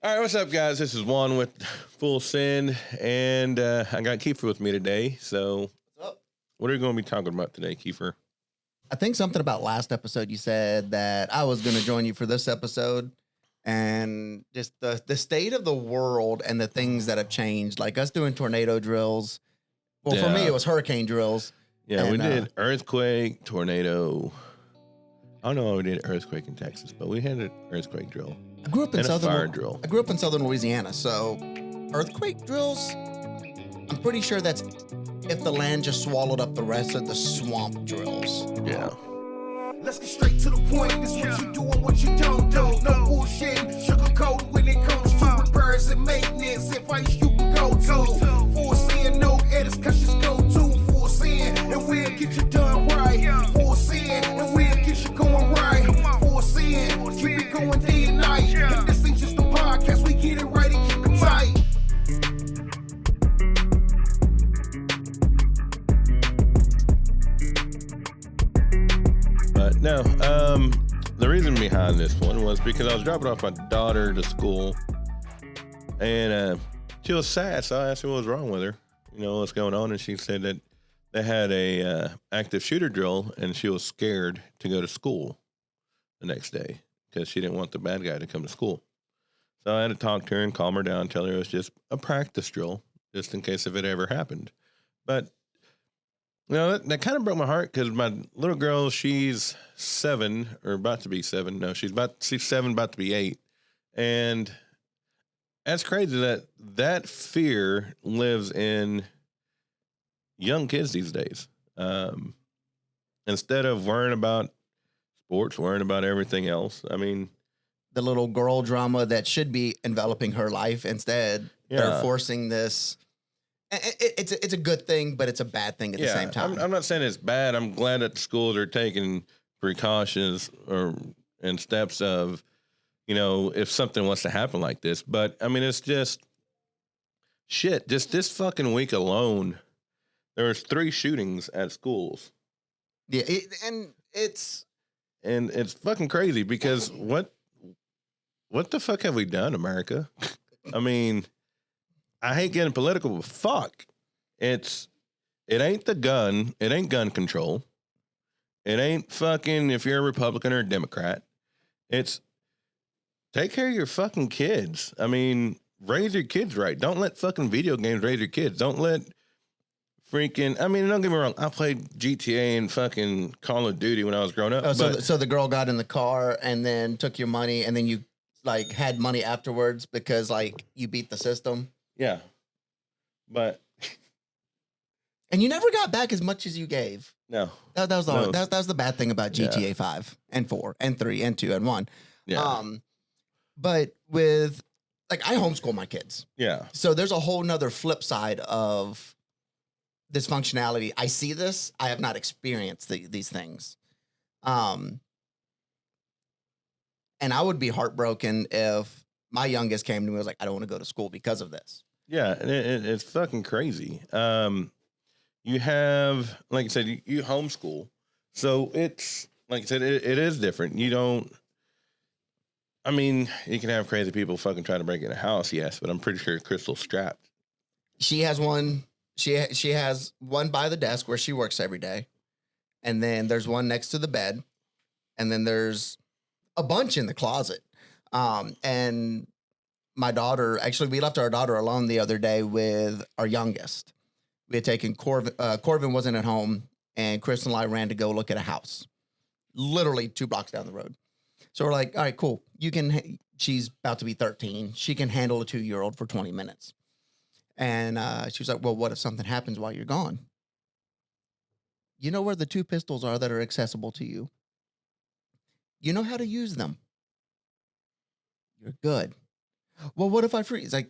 All right, what's up, guys? This is Juan with Full Send, and I got Kiefer with me today. So, What's up? what are we going to be talking about today, Kiefer? I think something about last episode you said that I was going to join you for this episode, and just the state of the world and the things that have changed, like us doing tornado drills. Well, for me, Yeah. it was hurricane drills. Yeah, we And, did earthquake, tornado. I don't know how we did earthquake in Texas, but we had an earthquake drill I grew up in and a southern fire drill. I grew up in southern Louisiana, so earthquake drills. I'm pretty sure that's if the land just swallowed up the rest of the swamp drills. Yeah. Let's get straight to the point. This what you do and what you don't do. No bullshit, sugarcoat when it comes to repairs and maintenance. Advice you can go to. For saying no edits, cause just go to. For saying and we'll get you done right. For saying and we'll get you going right. For saying keep it going day and night. If this ain't just a podcast, we get it right and keep it tight. But no, the reason behind this one was because I was dropping off my daughter to school, and she was sad. So I asked her what was wrong with her. You know, what's going on, and she said that they had a active shooter drill, and she was scared to go to school the next day because she didn't want the bad guy to come to school. So I had to talk to her and calm her down, tell her it was just a practice drill, just in case if it ever happened. But you know, that kind of broke my heart because my little girl, she's 7 or about to be 7. No, she's 7, about to be 8. And that's crazy that fear lives in young kids these days. Instead of worrying about sports, worrying about everything else. I mean, The little girl drama that should be enveloping her life, instead they're Yeah. forcing this. It's a good thing, but it's a bad thing at the same time. I'm not saying it's bad. I'm glad that the schools are taking precautions and steps of, you know, if something wants to happen like this. But I mean, it's just shit. Just this fucking week alone, there was 3 shootings at schools, Yeah, and it's and it's fucking crazy because what the fuck have we done, America? I mean, I hate getting political, but fuck. It ain't the gun. It ain't gun control. It ain't fucking if you're a Republican or a Democrat. It's take care of your fucking kids. I mean, raise your kids right. Don't let fucking video games raise your kids. Don't let freaking, I mean, don't get me wrong. I played GTA and fucking Call of Duty when I was growing up. so the girl got in the car and then took your money, and then you like had money afterwards because like you beat the system. Yeah. But And you never got back as much as you gave. no. That was the No. that was the bad thing about Yeah. GTA 5 and 4 and 3 and 2 and 1. Yeah. But with like I homeschool my kids. Yeah. So there's a whole nother flip side of this functionality. I see this. I have not experienced these things. And I would be heartbroken if my youngest came to me and was like, I don't want to go to school because of this. Yeah, and it's fucking crazy. You have, like I said, you homeschool, so it's like I said, it is different. You don't. I mean, you can have crazy people fucking try to break in a house, yes, but I'm pretty sure Crystal's strapped. She has one. She has one by the desk where she works every day, and then there's one next to the bed, and then there's a bunch in the closet. And my daughter, actually, we left our daughter alone the other day with our youngest. We had taken Corbin. Corbin wasn't at home, and Chris and I ran to go look at a house, literally 2 blocks down the road. So we're like, all right, cool. You can. She's about to be 13. She can handle a 2-year-old for 20 minutes. And she was like, well, what if something happens while you're gone? You know where the 2 pistols are that are accessible to you. You know how to use them. You're good. Well, what if I freeze? Like,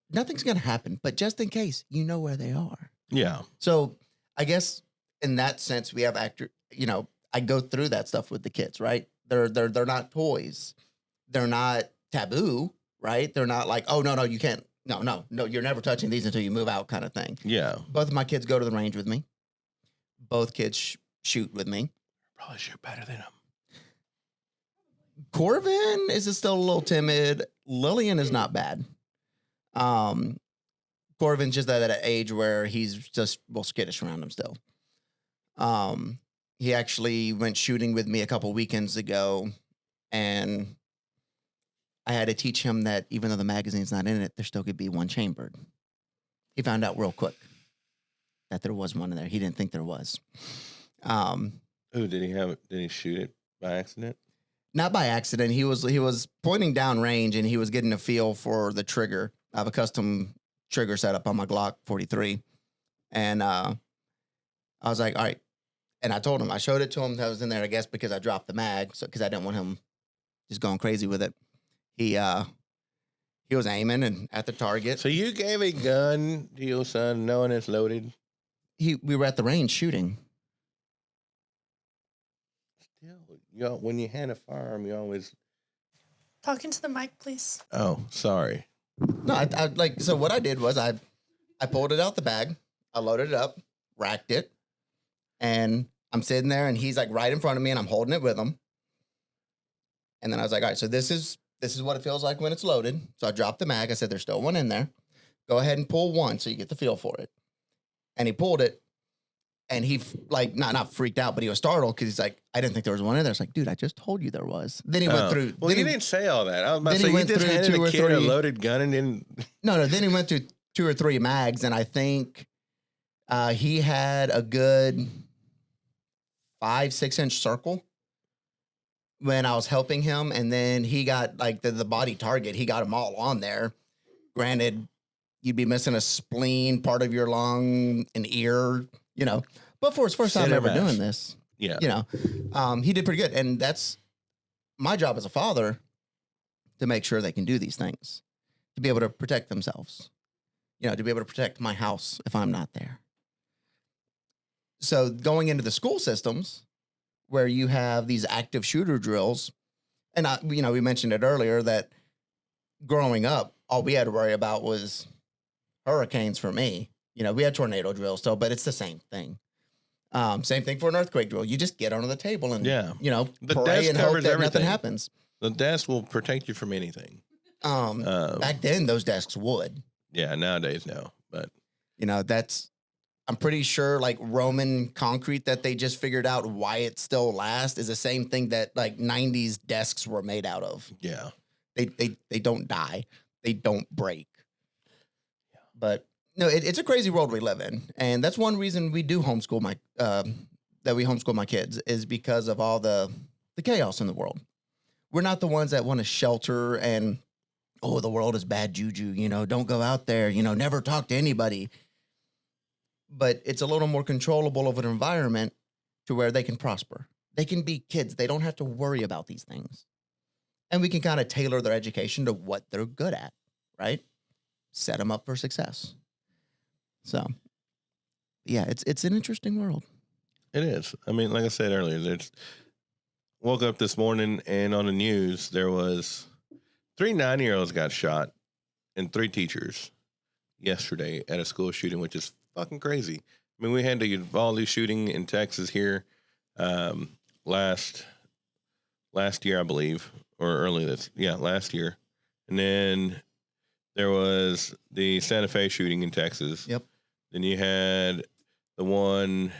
nothing's going to happen, but just in case, you know where they are. Yeah, So I guess in that sense, we have I go through that stuff with the kids, right? They're not toys. They're not taboo, right? They're not like, oh, no, you can't. No, you're never touching these until you move out kind of thing. yeah. Both of my kids go to the range with me. Both kids shoot with me. Probably shoot better than him. Corbin is still a little timid. Lillian is not bad. Corvin's just at an age where he's just skittish around him still. He actually went shooting with me a couple weekends ago, and I had to teach him that even though the magazine's not in it, there still could be one chambered. He found out real quick that there was one in there. He didn't think there was. Did he shoot it by accident? Not by accident. He was pointing down range, and he was getting a feel for the trigger. I have a custom trigger set up on my Glock 43. And I was like, all right. And I told him, I showed it to him that was in there, I guess, because I dropped the mag. So, because I didn't want him just going crazy with it. He was aiming and at the target. So you gave a gun to your son knowing it's loaded? We were at the range shooting. Still, when you hand a firearm, you always... Talking to the mic, please. Oh, sorry. No, I so what I did was I pulled it out the bag, I loaded it up, racked it, and I'm sitting there, and he's like right in front of me, and I'm holding it with him. And then I was like, all right, so this is what it feels like when it's loaded. So I dropped the mag. I said, there's still one in there. Go ahead and pull one so you get the feel for it. And he pulled it, and he not freaked out, but he was startled because he's like, I didn't think there was one in there. It's like, dude, I just told you there was. Then he went through. Well, he didn't say all that. I was about to then say, he you went just through handed two a or kid a three- loaded gun and didn't... No. Then he went through 2 or 3 mags, and I think he had a good 5-6 inch circle when I was helping him, and then he got like the body target. He got them all on there. Granted, you'd be missing a spleen, part of your lung, an ear, But for his first time ever doing this, yeah, he did pretty good, and that's my job as a father to make sure they can do these things, to be able to protect themselves, to be able to protect my house if I'm not there. So going into the school systems where you have these active shooter drills, and we mentioned it earlier that growing up, all we had to worry about was hurricanes for me. We had tornado drills still, but it's the same thing. Same thing for an earthquake drill. You just get under the table and, the pray desk and hope covers that everything. nothing happens. The desk will protect you from anything. Back then, those desks would. Yeah, nowadays, no. But, I'm pretty sure like Roman concrete that they just figured out why it still lasts is the same thing that like 90s desks were made out of. yeah. They don't die. They don't break. But no, it's a crazy world we live in. And that's one reason we do homeschool my kids is because of all the chaos in the world. We're not the ones that want to shelter and, oh, the world is bad juju, don't go out there, never talk to anybody. But it's a little more controllable of an environment to where they can prosper. They can be kids. They don't have to worry about these things. And we can kind of tailor their education to what they're good at, right? Set them up for success. So, yeah, it's an interesting world. It is. I mean, like I said earlier, woke up this morning and on the news, there was 3 9-year-olds got shot and 3 teachers yesterday at a school shooting, which is fucking crazy. I mean, we had the Uvalde shooting in Texas here last year, I believe, or last year. And then there was the Santa Fe shooting in Texas. Yep. Then you had the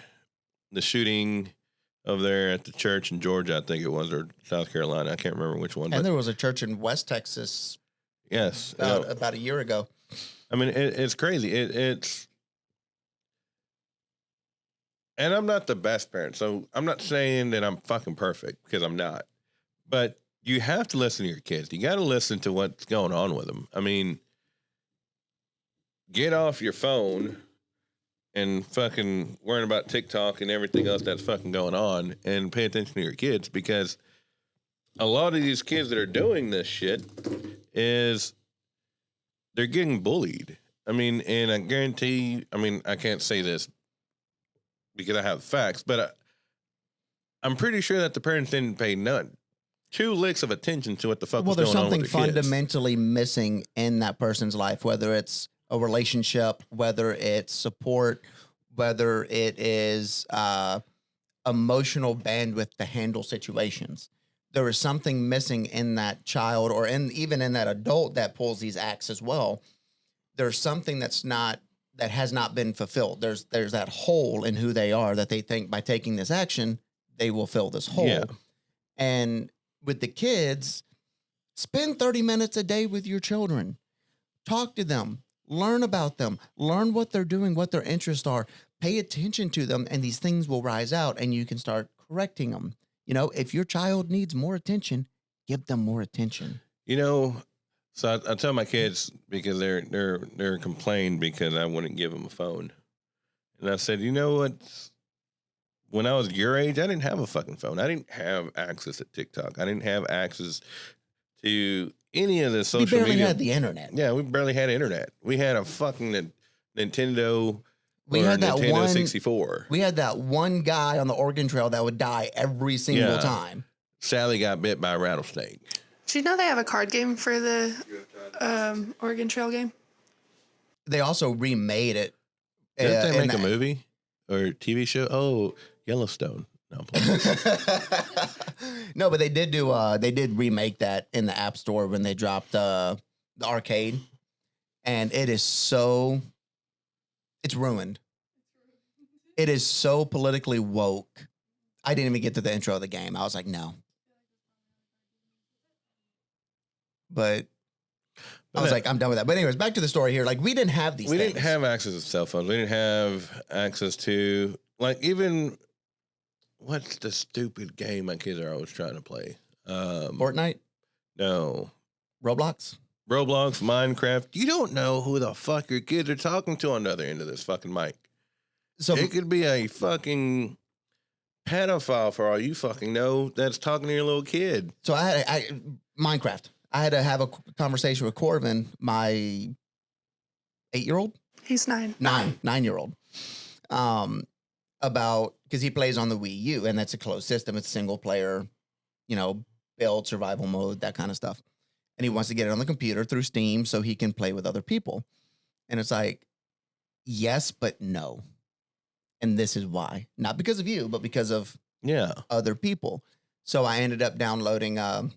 shooting over there at the church in Georgia, I think it was, or South Carolina. I can't remember which one. And there was a church in West Texas. Yes. About a year ago. I mean, it's crazy. It's, and I'm not the best parent, so I'm not saying that I'm fucking perfect because I'm not. But you have to listen to your kids. You got to listen to what's going on with them. I mean, get off your phone and fucking worrying about TikTok and everything else that's fucking going on and pay attention to your kids, because a lot of these kids that are doing this shit they're getting bullied. I mean, and I guarantee, I can't say this because I have facts, but I'm pretty sure that the parents didn't pay 2 licks of attention to what the fuck was going on with there's their something kids. fundamentally missing in that person's life, whether it's a relationship, whether it's support, whether it is emotional bandwidth to handle situations. there is something missing in that child or even in that adult that pulls these acts as well. There's something that has not been fulfilled. There's that hole in who they are that they think by taking this action, they will fill this hole. Yeah. And with the kids, spend 30 minutes a day with your children. Talk to them, learn about them, learn what they're doing, what their interests are, pay attention to them, and these things will rise out and you can start correcting them. You know, if your child needs more attention, give them more attention. You know, so I tell my kids because they're complained because I wouldn't give them a phone. And I said, you know what? When I was your age, I didn't have a fucking phone. I didn't have access to TikTok. I didn't have access to any of the social media. We barely had the internet. Yeah, we barely had internet. We had a fucking Nintendo. We had that Nintendo one 64. We had that one guy on the Oregon Trail that would die every single time. Sally got bit by a rattlesnake. Do you know they have a card game for the Oregon Trail game? They also remade it. Didn't they make a movie or TV show? Oh, Yellowstone. No, I'm playing. No, but they did remake that in the App Store when they dropped the arcade, and it's ruined. It is so politically woke. I didn't even get to the intro of the game. I was like, no. But I was like, I'm done with that. But anyways, back to the story here. Like, we didn't have these things. We didn't have access to cell phones. We didn't have access to, like, even, what's the stupid game my kids are always trying to play? Fortnite? No. Roblox? Roblox, Minecraft. You don't know who the fuck your kids are talking to on the other end of this fucking mic. So it could be a fucking pedophile for all you fucking know that's talking to your little kid. So Minecraft. I had to have a conversation with Corvin, my 8-year-old. He's 9. 9-year-old. About, because he plays on the Wii U, and that's a closed system. It's single player, build, survival mode, that kind of stuff. And he wants to get it on the computer through Steam so he can play with other people. And it's like, yes, but no. And this is why. Not because of you, but because of other people. So I ended up downloading a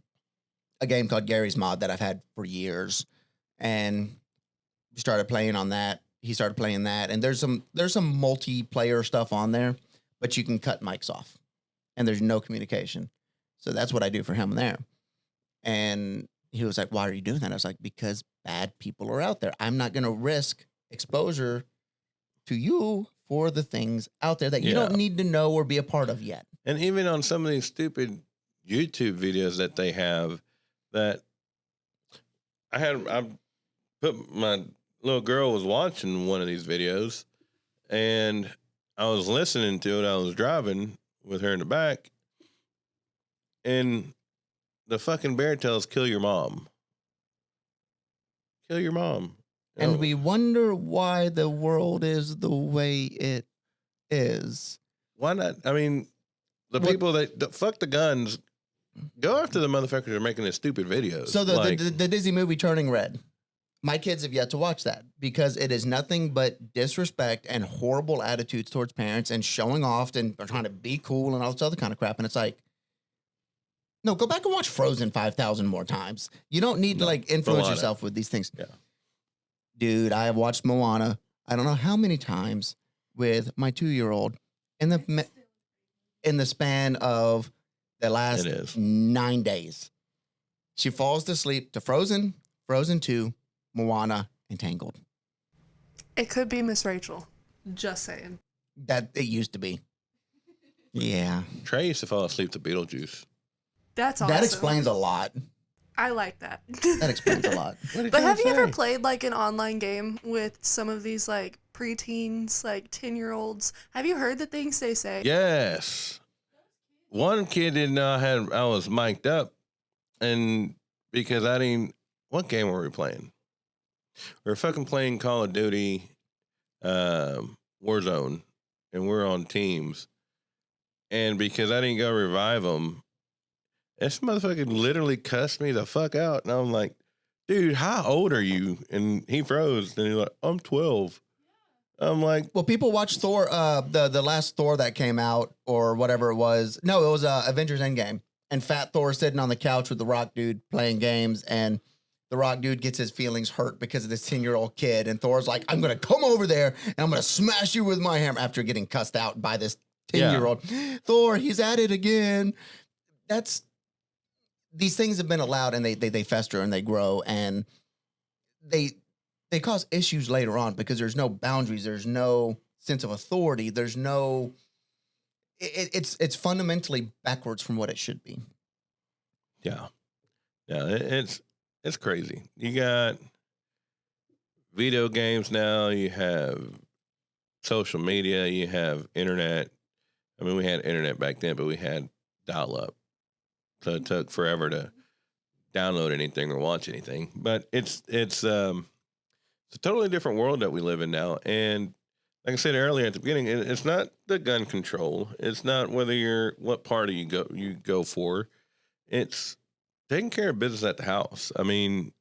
game called Gary's Mod that I've had for years, and started playing on that. He started playing that, and there's some multiplayer stuff on there, but you can cut mics off, and there's no communication. So that's what I do for him there. And he was like, "Why are you doing that?" I was like, "Because bad people are out there. I'm not going to risk exposure to you for the things out there that you don't need to know or be a part of yet." And even on some of these stupid YouTube videos that they have, that I put my little girl was watching one of these videos, and I was listening to it. I was driving with her in the back, and the fucking bear tells, "Kill your mom. Kill your mom." And we wonder why the world is the way it is. Why not? I mean, people that fuck the guns, go after the motherfuckers that are making these stupid videos. So the Disney movie Turning Red, my kids have yet to watch that because it is nothing but disrespect and horrible attitudes towards parents and showing off and trying to be cool and all this other kind of crap. And it's like, no, go back and watch Frozen 5,000 more times. You don't need to influence yourself with these things. Yeah. Dude, I have watched Moana, I don't know how many times, with my 2-year-old in the span of the last 9 days. She falls to sleep to Frozen, Frozen 2, Moana, and Tangled. It could be Miss Rachel. Just saying. That it used to be. Yeah. Trey used to fall asleep to Beetlejuice. That's awesome. That explains a lot. I like that. That explains a lot. But have you ever played an online game with some of these preteens, 10-year-olds? Have you heard the things they say? Yes. One kid did not have, I was mic'd up, and because I didn't, what game were we playing? We were fucking playing Call of Duty, Warzone, and we're on teams. And because I didn't go revive them, this motherfucker literally cussed me the fuck out. And I'm like, dude, how old are you? And he froze. And he's like, I'm 12. I'm like, well, people watch Thor, the last Thor that came out or whatever it was. No, it was Avengers Endgame. and Fat Thor sitting on the couch with the Rock dude playing games, and the Rock dude gets his feelings hurt because of this 10-year-old kid, and Thor's like, I'm going to come over there, and I'm going to smash you with my hammer after getting cussed out by this 10-year-old. Thor, he's at it again. These things have been allowed, and they fester and they grow, and they cause issues later on because there's no boundaries, there's no sense of authority, there's no. It's fundamentally backwards from what it should be. Yeah, it's crazy. You got video games now. You have social media. You have internet. I mean, we had internet back then, but we had dial-up. So it took forever to download anything or watch anything. But it's a totally different world that we live in now. And like I said earlier at the beginning, it's not the gun control. It's not what party you go for. It's taking care of business at the house. I mean,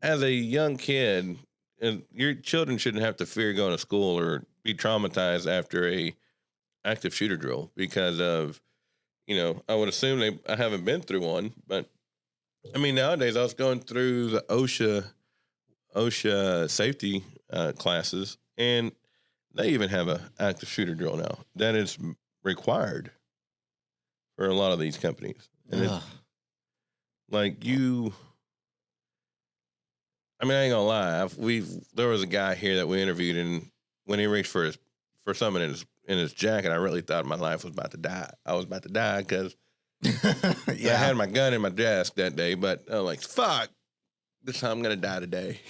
as a young kid, and your children shouldn't have to fear going to school or be traumatized after a active shooter drill because of, I would assume I haven't been through one, but I mean, nowadays I was going through the OSHA safety classes, and they even have an active shooter drill now that is required for a lot of these companies. And it's like I mean, I ain't gonna lie. There was a guy here that we interviewed, and when he reached for something in his jacket, I really thought my life was about to die. I was about to die because I had my gun in my desk that day, but I was like, fuck, this time I'm gonna die today.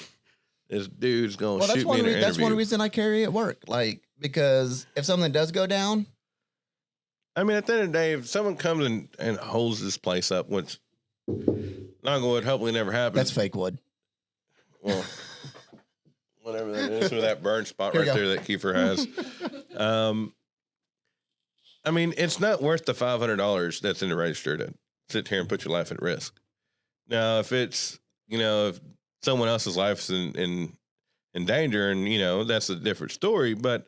This dude's gonna shoot me in an interview. That's one reason I carry it at work, because if something does go down. I mean, at the end of the day, if someone comes and holds this place up, which knock on wood, hopefully never happens. That's fake wood. Well, whatever that is, or that burn spot right there that Kiefer has. I mean, it's not worth the $500 that's in the register to sit here and put your life at risk. Now, if it's, if someone else's life's in danger, and, that's a different story. But,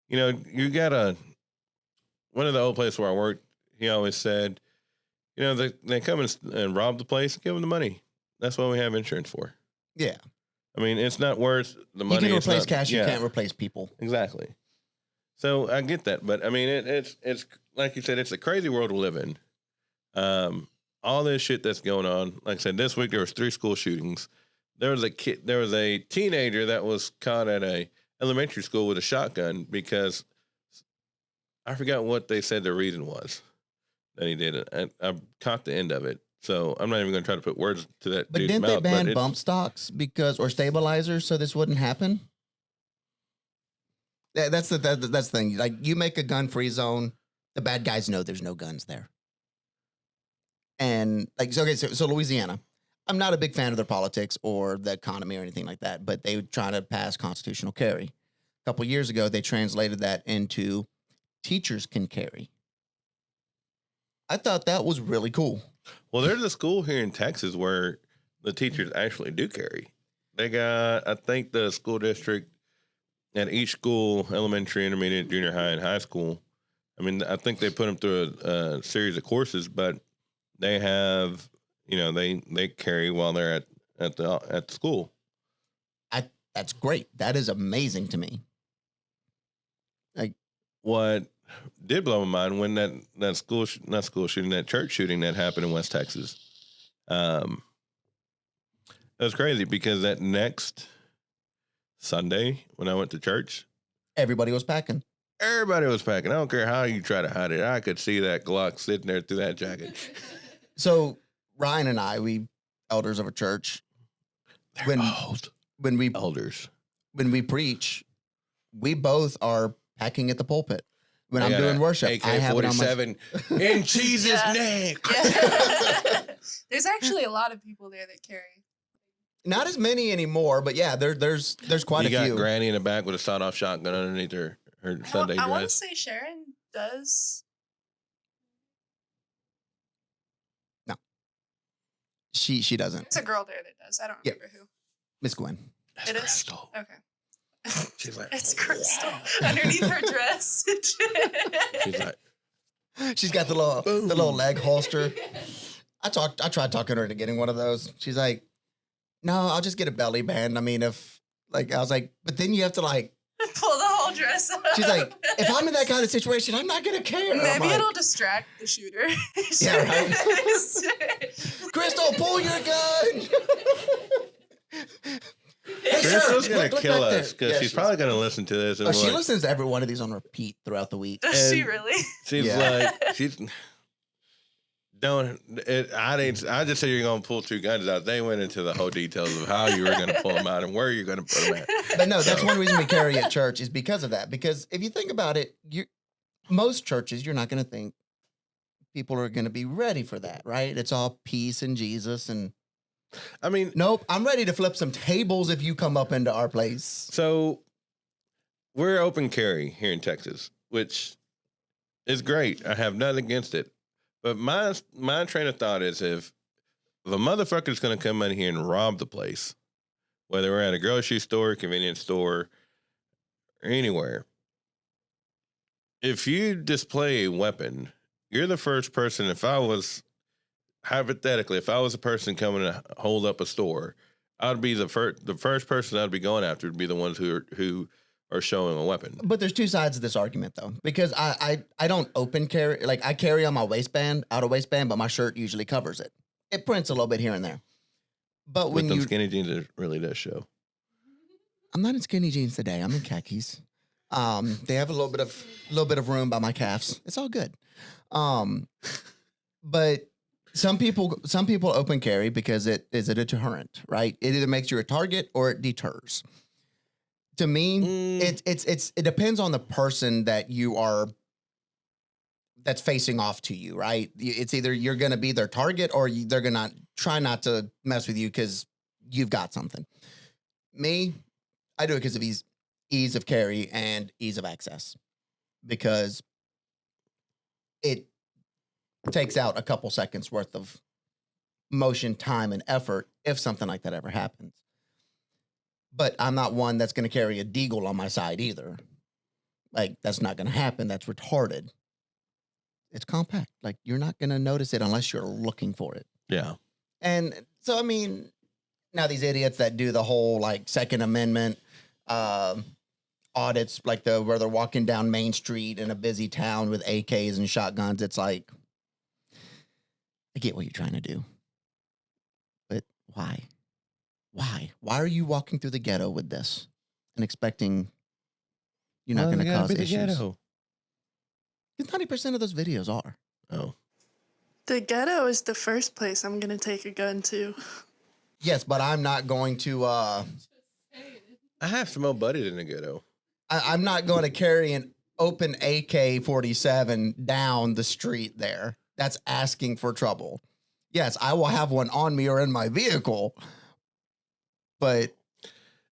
you got one of the old places where I worked, he always said, they come and rob the place, give them the money. That's what we have insurance for. Yeah. I mean, it's not worth the money. You can replace cash. You can't replace people. Exactly. So I get that, but I mean, it's like you said, it's a crazy world we live in. All this shit that's going on. Like I said, this week there was 3 school shootings. There was a teenager that was caught at a elementary school with a shotgun because I forgot what they said the reason was that he did it. I caught the end of it. So I'm not even going to try to put words to that. But didn't they ban bump stocks or stabilizers so this wouldn't happen? That's the thing. Like, you make a gun-free zone, the bad guys know there's no guns there. And so Louisiana, I'm not a big fan of their politics or the economy or anything like that, but they try to pass constitutional carry. A couple years ago, they translated that into teachers can carry. I thought that was really cool. Well, there's a school here in Texas where the teachers actually do carry. They got, I think, the school district at each school, elementary, intermediate, junior high, and high school. I mean, I think they put them through a series of courses, but they have, they carry while they're at the school. That's great. That is amazing to me. Like, what did blow my mind when that church shooting that happened in West Texas. It was crazy because that next Sunday when I went to church, everybody was packing. I don't care how you try to hide it. I could see that Glock sitting there through that jacket. So Ryan and I, we elders of a church, when we preach, we both are packing at the pulpit. When I'm doing worship, AK-47 in Jesus' name. Yeah. There's actually a lot of people there that carry. Not as many anymore, but yeah, there's quite a few. You got Granny in the back with a sawed-off shotgun underneath her Sunday dress. I want to say Sharon does. No, she doesn't. It's a girl there that does. I don't remember who. Miss Gwen. That's it Crystal. Is? Okay. She's like, it's Crystal underneath her dress. She's like, She's got the little leg holster. I tried talking her into getting one of those. She's like, no, I'll just get a belly band. I mean, I was like, but then you have to like pull the whole dress up. She's like, if I'm in that kind of situation, I'm not gonna care. Maybe it'll distract the shooter. Yeah, right. Crystal, pull your gun. Hey, Crystal's gonna look kill back there. us because she's probably gonna listen to this. And She like, listens to every one of these on repeat throughout the week. Does she really? She's like, she's don't. I just said you're gonna pull two guns out. They went into the whole details of how you were gonna pull them out and where you're gonna put them at. But no, that's one reason we carry at church is because of that. Because if you think about it, most churches, you're not gonna think people are gonna be ready for that, right? It's all peace and Jesus and. I mean, nope. I'm ready to flip some tables if you come up into our place. So we're open carry here in Texas, which is great. I have nothing against it. But my train of thought is if a motherfucker is going to come in here and rob the place, whether we're at a grocery store, convenience store, or anywhere, if you display a weapon, you're the first person. Hypothetically, if I was a person coming to hold up a store, I'd be the first person I'd be going after would be the ones who are showing a weapon. But there's two sides of this argument though, because I don't open carry, like I carry on my waistband, outer waistband, but my shirt usually covers it. It prints a little bit here and there. But when With them skinny jeans, it really does show. I'm not in skinny jeans today. I'm in khakis. They have a little bit of room by my calves. It's all good. But some people open carry because it is a deterrent, right? It either makes you a target or it deters. To me, it depends on the person that that's facing off to you, right? It's either you're going to be their target or they're going to try not to mess with you because you've got something. Me, I do it because of ease of carry and ease of access because it takes out a couple seconds worth of motion, time, and effort if something like that ever happens. But I'm not one that's going to carry a deagle on my side either. Like, that's not going to happen. That's retarded. It's compact. Like, you're not going to notice it unless you're looking for it. Yeah. And so, I mean, now these idiots that do the whole, like, Second Amendment audits, like where they're walking down Main Street in a busy town with AKs and shotguns, it's like, I get what you're trying to do. But why? Why? Why are you walking through the ghetto with this and expecting you're not going to cause issues? Because 90% of those videos are. Oh. The ghetto is the first place I'm going to take a gun to. Yes, but I'm not going to... I have some old buddies in the ghetto. I'm not going to carry an open AK-47 down the street there. That's asking for trouble. Yes, I will have one on me or in my vehicle, but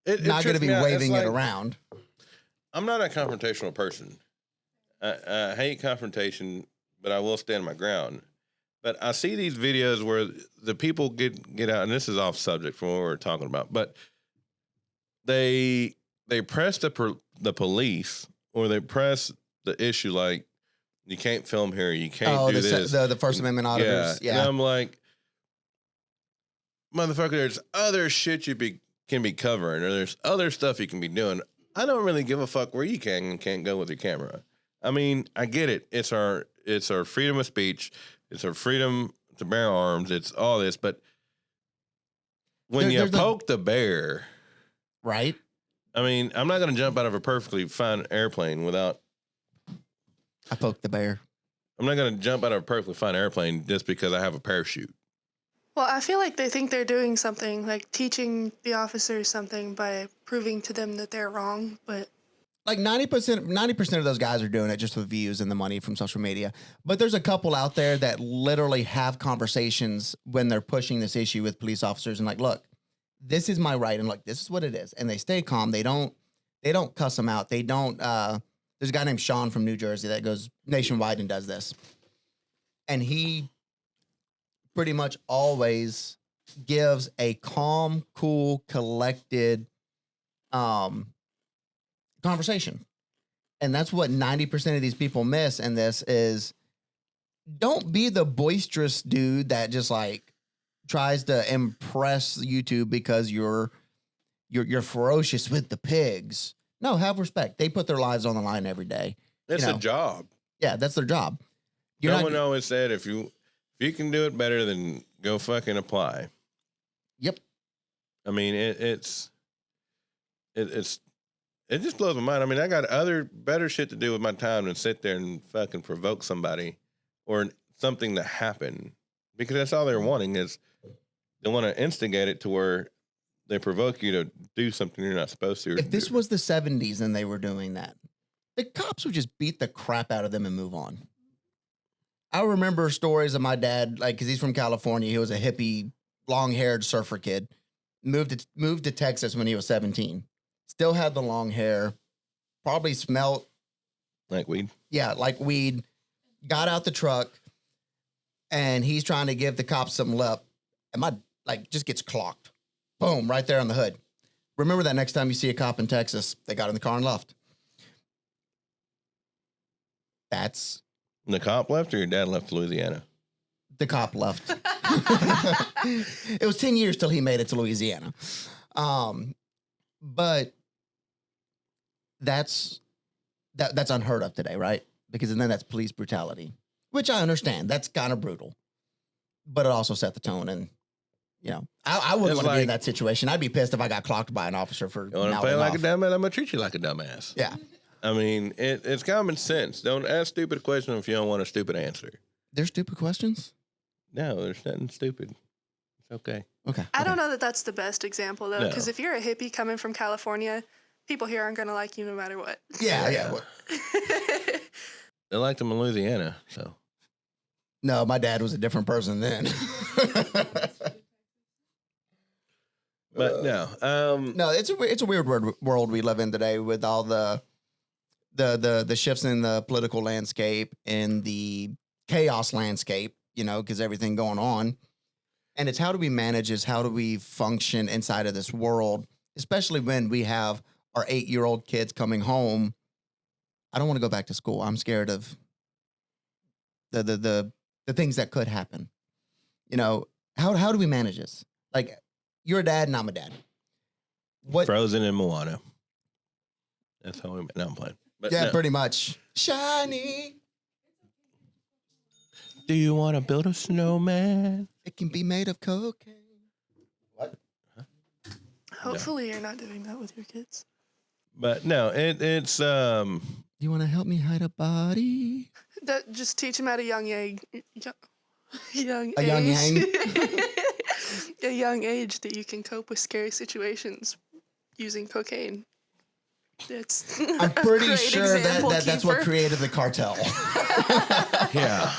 not going to be waving it around. I'm not a confrontational person. I hate confrontation, but I will stand my ground. But I see these videos where the people get out, and this is off subject from what we're talking about, but they press the police or they press the issue like, you can't film here. You can't do this. The First Amendment auditors. Yeah. And I'm like, motherfucker, there's other shit can be covering, or there's other stuff you can be doing. I don't really give a fuck where you can and can't go with your camera. I mean, I get it. It's our freedom of speech. It's our freedom to bear arms. It's all this. But when you poke the bear, right? I mean, I'm not going to jump out of a perfectly fine airplane without. I poked the bear. I'm not going to jump out of a perfectly fine airplane just because I have a parachute. Well, I feel like they think they're doing something, like teaching the officers something by proving to them that they're wrong, but... Like 90% of those guys are doing it just with views and the money from social media. But there's a couple out there that literally have conversations when they're pushing this issue with police officers and like, look, this is my right, and look, this is what it is. And they stay calm. They don't cuss them out. They don't... There's a guy named Sean from New Jersey that goes nationwide and does this. And he pretty much always gives a calm, cool, collected conversation. And that's what 90% of these people miss in this is don't be the boisterous dude that just like tries to impress YouTube because you're ferocious with the pigs. No, have respect. They put their lives on the line every day. It's You know. a job. Yeah, that's their job. Someone always said if you can do it better, then go fucking apply. Yep. I mean, it just blows my mind. I mean, I got better shit to do with my time than sit there and fucking provoke somebody or something to happen, because that's all they're wanting is they want to instigate it to where they provoke you to do something you're not supposed to. If this was the 70s and they were doing that, the cops would just beat the crap out of them and move on. I remember stories of my dad, like, because he's from California. He was a hippie, long-haired surfer kid. Moved to Texas when he was 17. Still had the long hair. Probably smelled like weed. Yeah, like weed. Got out the truck, and he's trying to give the cops some lip, and my just gets clocked. Boom, right there on the hood. Remember that next time you see a cop in Texas, they got in the car and left. That's the cop left, or your dad left to Louisiana? The cop left. It was 10 years till he made it to Louisiana. But that's unheard of today, right? Because then that's police brutality, which I understand. That's kind of brutal, but it also set the tone. And I wouldn't want to be in that situation. I'd be pissed if I got clocked by an officer for. You want to play like a dumbass? I'm gonna treat you like a dumbass. Yeah. I mean, it's common sense. Don't ask stupid questions if you don't want a stupid answer. There's stupid questions? No, there's nothing stupid. It's okay. Okay. I don't know that that's the best example, though, because No. if you're a hippie coming from California, people here aren't going to like you no matter what. Yeah. They liked him in Louisiana, so. No, my dad was a different person then. But no. No, it's a weird world we live in today with all the shifts in the political landscape and the chaos landscape, because everything going on. And it's how do we manage this? How do we function inside of this world, especially when we have our 8-year-old kids coming home? I don't want to go back to school. I'm scared of the things that could happen. How do we manage this? Like, you're a dad and I'm a dad. What? Frozen and Moana. That's how we. No, I'm playing. But Yeah, no. pretty much. Shiny. Do you want to build a snowman? It can be made of cocaine. What? Hopefully you're not doing that with your kids. But no, it's You want to help me hide a body? Just teach them at a young age. Young A age. young yang? A young age that you can cope with scary situations using cocaine. It's I'm pretty great sure example, that's what Kiefer. created the cartel. yeah.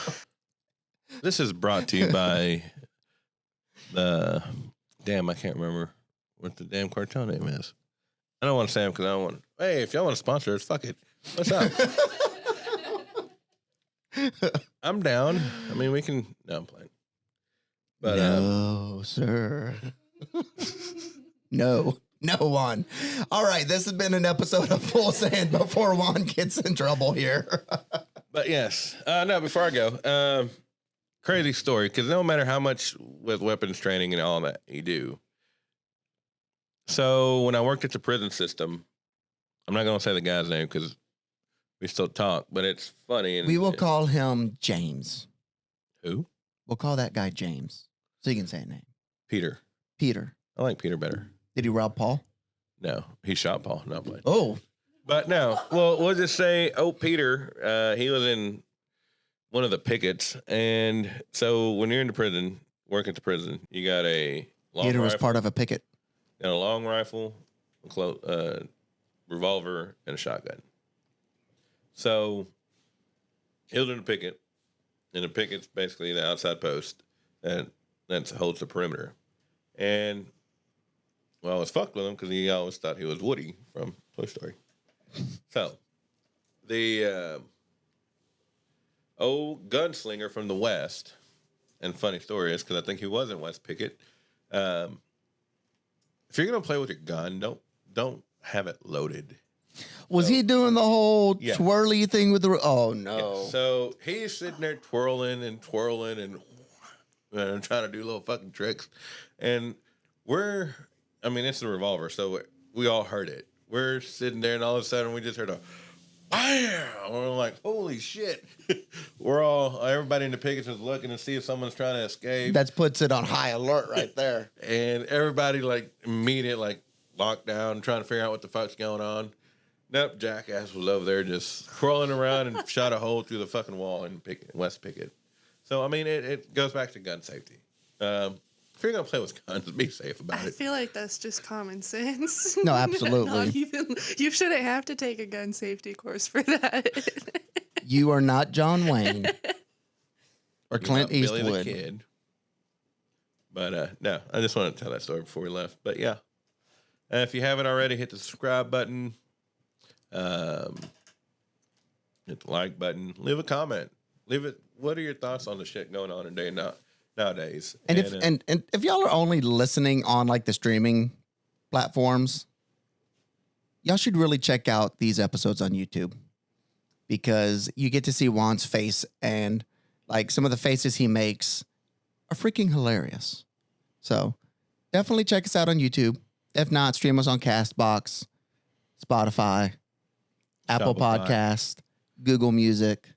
This is brought to you by the I can't remember what the damn cartel name is. I don't want to say them because I don't want. Hey, if y'all want to sponsor us, fuck it. What's up? I'm down. I mean, we can. No, I'm playing. But no, sir. No, Juan. All right, this has been an episode of Full Send before Juan gets in trouble here. But yes, no. Before I go, crazy story, because no matter how much with weapons training and all that you do. So when I worked at the prison system, I'm not going to say the guy's name because we still talk, but it's funny. And We will call him James. Who? We'll call that guy James, so you can say a name. Peter. Peter. I like Peter better. Did he rob Paul? No, he shot Paul. Not playing. Oh, But no, well, we'll just say, Peter, he was in one of the pickets. And so when you're in the prison, working at the prison, you got a long Peter was rifle, part of a picket. got a long rifle, revolver, and a shotgun. So he was in the picket, and the picket's basically the outside post that holds the perimeter. And well, I was fucked with him because he always thought he was Woody from Toy Story. So, the old gunslinger from the West, and funny story is because I think he was in West Pickett. If you're gonna play with your gun, don't have it loaded. Was he doing the whole Yeah. twirly thing with the? Oh no! So he's sitting there twirling and trying to do little fucking tricks. And it's a revolver, so we all heard it. We're sitting there, and all of a sudden we just heard a bam. We're like, holy shit. Everybody in the pickets is looking to see if someone's trying to escape. That puts it on high alert right there. And everybody immediately locked down, trying to figure out what the fuck's going on. Nope, jackass was over there just crawling around and shot a hole through the fucking wall in West Pickett. So, it goes back to gun safety. If you're going to play with guns, be safe about I it. feel like that's just common sense. No, absolutely. Not even, you shouldn't have to take a gun safety course for that. You are not John Wayne or You're Clint not Billy Eastwood. the Kid. But, no, I just wanted to tell that story before we left. But, yeah. If you haven't already, hit the subscribe button. Hit the like button. Leave a comment. What are your thoughts on the shit going on today nowadays? And if y'all are only listening on the streaming platforms, y'all should really check out these episodes on YouTube because you get to see Juan's face and some of the faces he makes are freaking hilarious. So definitely check us out on YouTube. If not, stream us on Castbox, Spotify, Apple Podcast, Google Music,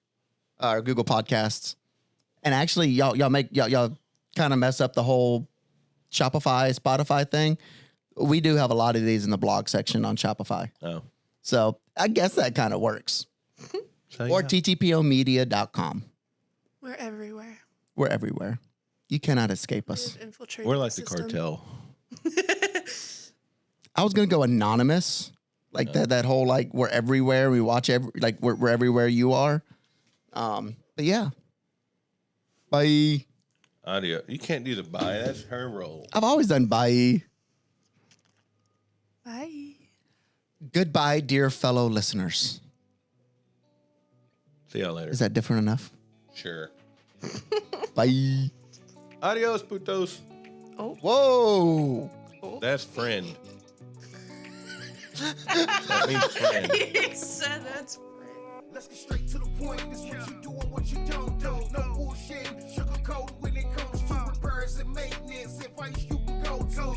or Google Podcasts. And actually, y'all kind of mess up the whole Shopify, Spotify thing. We do have a lot of these in the blog section on Shopify. Oh. So I guess that kind of works. Or ttpomedia.com. We're everywhere. We're everywhere. You cannot escape us. We're like the cartel. I was going to go anonymous. That whole we're everywhere. We watch we're everywhere you are. But yeah. Bye. Audio. You can't do the bye. That's her role. I've always done bye. Bye. Goodbye, dear fellow listeners. See y'all later. Is that different enough? Sure. Bye. Adios, putos. Oh. Whoa. That's friend. That means friend. He said that's friend. Let's get straight to the point. This what you do and what you don't do. No bullshit, sugarcoat when it comes to repairs and maintenance. Advice you can go to.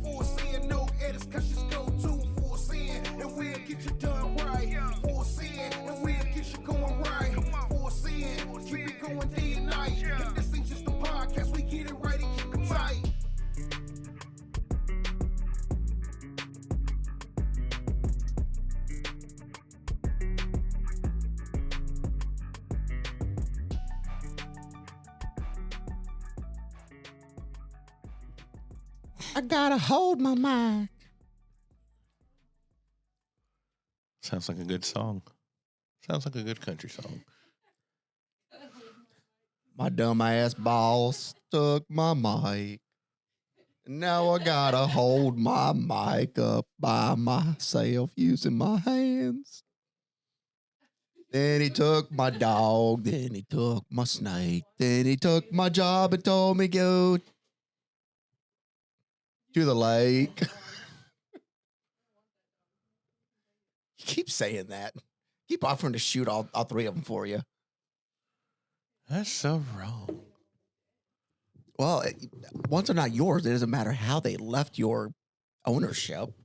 For saying no edits, cause just go to. For saying and we'll get you done right. For saying and we'll get you going right. For saying keep it going day and night. And this ain't just a podcast, we get it right and keep it tight. I gotta hold my mic. Sounds like a good song. Sounds like a good country song. My dumb ass balls stuck my mic. Now I gotta hold my mic up by myself using my hands. Then he took my dog. Then he took my snake. Then he took my job and told me go to the lake. You keep saying that. Keep offering to shoot all three of them for you. That's so wrong. Well, once they're not yours, it doesn't matter how they left your ownership.